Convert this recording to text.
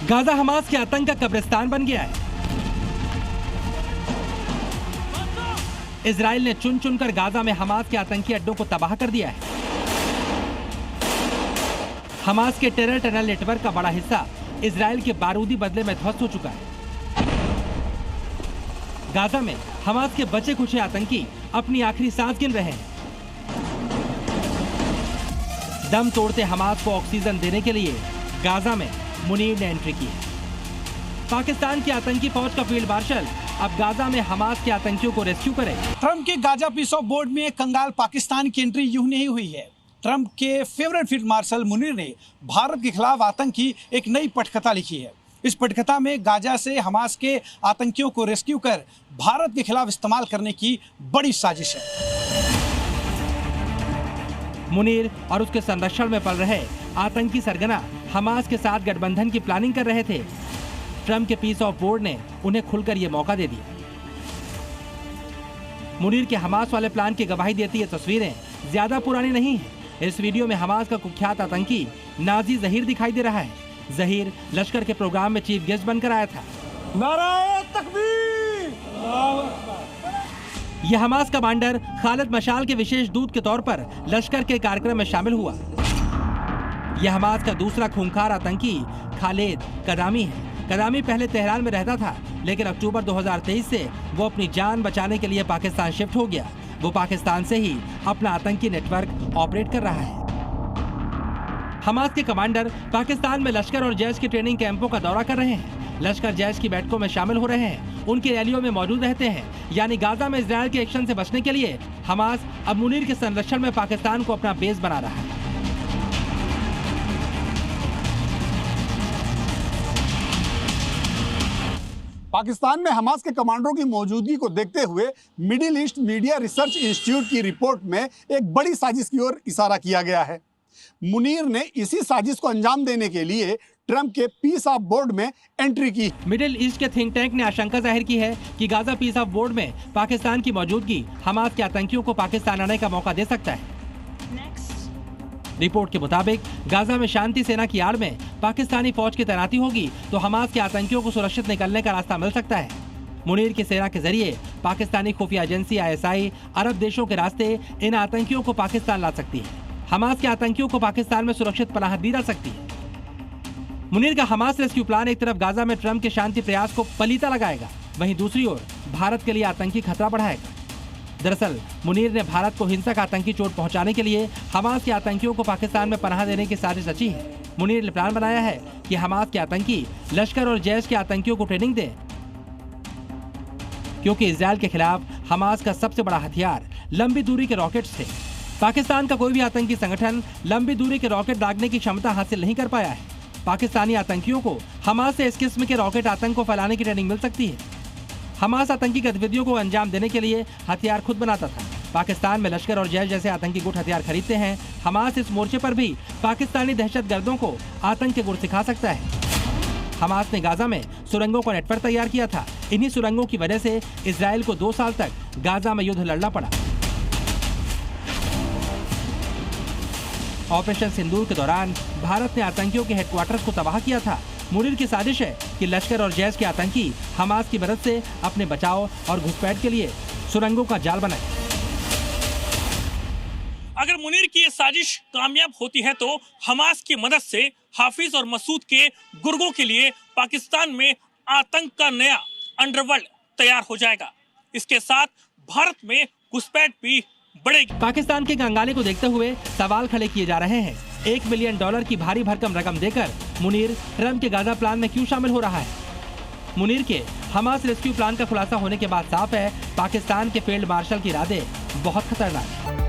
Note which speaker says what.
Speaker 1: Gaza Hamas के आतंक का कब्रिस्तान बन गया है। इजराइल ने चुन चुनकर गाजा में हमास के आतंकी अड्डों को तबाह कर दिया है। हमास के टेरर टनल नेटवर्क का बड़ा हिस्सा इजराइल के बारूदी बदले में ध्वस्त हो चुका है। गाजा में हमास के बचे खुचे आतंकी अपनी आखिरी सांस गिन रहे हैं। दम तोड़ते हमास को ऑक्सीजन देने के लिए गाजा में मुनीर ने एंट्री की है। पाकिस्तान की आतंकी फौज का फील्ड मार्शल अब गाजा में हमास के आतंकियों को रेस्क्यू करे।
Speaker 2: ट्रंप के गाजा पीस ऑफ बोर्ड में कंगाल पाकिस्तान की एंट्री यूं नहीं हुई है। ट्रंप के फेवरेट फील्ड मार्शल मुनीर ने भारत के खिलाफ आतंक की एक नई पटकथा लिखी है। इस पटकथा में गाजा से हमास के आतंकियों को रेस्क्यू कर भारत के खिलाफ इस्तेमाल करने की बड़ी साजिश है।
Speaker 1: मुनीर और उसके संरक्षण में पल रहे आतंकी सरगना हमास के साथ गठबंधन की प्लानिंग कर रहे थे। ट्रंप के पीस ऑफ बोर्ड ने उन्हें खुलकर यह मौका दे दिया। मुनीर के हमास वाले प्लान की गवाही देती ये तस्वीरें ज्यादा पुरानी नहीं है। इस वीडियो में हमास का कुख्यात आतंकी नाजी जहीर दिखाई दे रहा है। जहीर लश्कर के प्रोग्राम में चीफ गेस्ट बनकर आया था।
Speaker 2: नाराए तकबीर!
Speaker 1: यह हमास कमांडर खालिद मशाल के विशेष दूत के तौर पर लश्कर के कार्यक्रम में शामिल हुआ। यह हमास का दूसरा खूंखार आतंकी खालिद कदामी है। कदामी पहले तेहरान में रहता था, लेकिन अक्टूबर 2023 से वो अपनी जान बचाने के लिए पाकिस्तान शिफ्ट हो गया। वो पाकिस्तान से ही अपना आतंकी नेटवर्क ऑपरेट कर रहा है। हमास के कमांडर पाकिस्तान में लश्कर और जैश के ट्रेनिंग कैंपों का दौरा कर रहे हैं। लश्कर जैश की बैठकों में शामिल हो रहे हैं, उनकी रैलियों में मौजूद रहते हैं। यानी गाजा में इजरायल के एक्शन से बचने के लिए हमास अब मुनीर के संरक्षण में पाकिस्तान को अपना बेस बना रहा है।
Speaker 3: पाकिस्तान में हमास के कमांडरों की मौजूदगी को देखते हुए middle east media research institute की रिपोर्ट में एक बड़ी साजिश की ओर इशारा किया गया है। मुनीर ने इसी साजिश को अंजाम देने के लिए ट्रंप के पीस ऑफ बोर्ड में एंट्री की।
Speaker 1: मिडिल ईस्ट के थिंक टैंक ने आशंका जाहिर की है कि गाजा पीस ऑफ बोर्ड में पाकिस्तान की मौजूदगी हमास के आतंकियों को पाकिस्तान आने का मौका दे सकता है। रिपोर्ट के मुताबिक गाजा में शांति सेना की आड़ में पाकिस्तानी फौज की तैनाती होगी तो हमास के आतंकियों को सुरक्षित निकलने का रास्ता मिल सकता है। मुनीर की सेना के जरिए पाकिस्तानी खुफिया एजेंसी ISI अरब देशों के रास्ते इन आतंकियों को पाकिस्तान ला सकती है। हमास के आतंकियों को पाकिस्तान में सुरक्षित पनाह दी जा सकती है। मुनीर का हमास रेस्क्यू प्लान एक तरफ गाजा में ट्रंप के शांति प्रयास को पलीता लगाएगा, वहीं दूसरी ओर भारत के लिए आतंकी खतरा बढ़ाएगा। दरअसल मुनीर ने भारत को हिंसक आतंकी चोट पहुंचाने के लिए हमास के आतंकियों को पाकिस्तान में पनाह देने की साजिश रची है। मुनीर ने प्लान बनाया है कि हमास के आतंकी लश्कर और जैश के आतंकियों को ट्रेनिंग दें, क्योंकि इजरायल के खिलाफ हमास का सबसे बड़ा हथियार लंबी दूरी के रॉकेट्स थे। पाकिस्तान का कोई भी आतंकी संगठन लंबी दूरी के रॉकेट दागने की क्षमता हासिल नहीं कर पाया है। पाकिस्तानी आतंकियों को हमास से इस किस्म के रॉकेट आतंक को फैलाने की ट्रेनिंग मिल सकती है। हमास आतंकी गतिविधियों को अंजाम देने के लिए हथियार खुद बनाता था। पाकिस्तान में लश्कर और जैश जैसे आतंकी गुट हथियार खरीदते हैं। हमास इस मोर्चे पर भी पाकिस्तानी दहशतगर्दों को आतंक के गुर सिखा सकता है। हमास ने गाजा में सुरंगों का नेटवर्क तैयार किया था। इन्हीं सुरंगों की वजह से इजरायल को 2 साल तक गाजा में युद्ध लड़ना पड़ा। ऑपरेशन सिंदूर के दौरान भारत ने आतंकियों के हेडक्वार्टर्स को तबाह किया था। मुनीर की साजिश है कि लश्कर और जैश के आतंकी हमास की मदद से अपने बचाव और घुसपैठ के लिए सुरंगों का जाल बनाए।
Speaker 4: अगर मुनीर की ये साजिश कामयाब होती है तो हमास की मदद से हाफिज और मसूद के गुर्गों के लिए पाकिस्तान में आतंक का नया अंडरवर्ल्ड तैयार हो जाएगा। इसके साथ भारत में घुसपैठ भी बढ़ेगी।
Speaker 1: पाकिस्तान के कंगाले को देखते हुए सवाल खड़े किए जा रहे हैं। $1 मिलियन की भारी भरकम रकम देकर मुनीर ट्रंप के गाजा प्लान में क्यों शामिल हो रहा है? मुनीर के हमास रेस्क्यू प्लान का खुलासा होने के बाद साफ है पाकिस्तान के फील्ड मार्शल के इरादे बहुत खतरनाक हैं।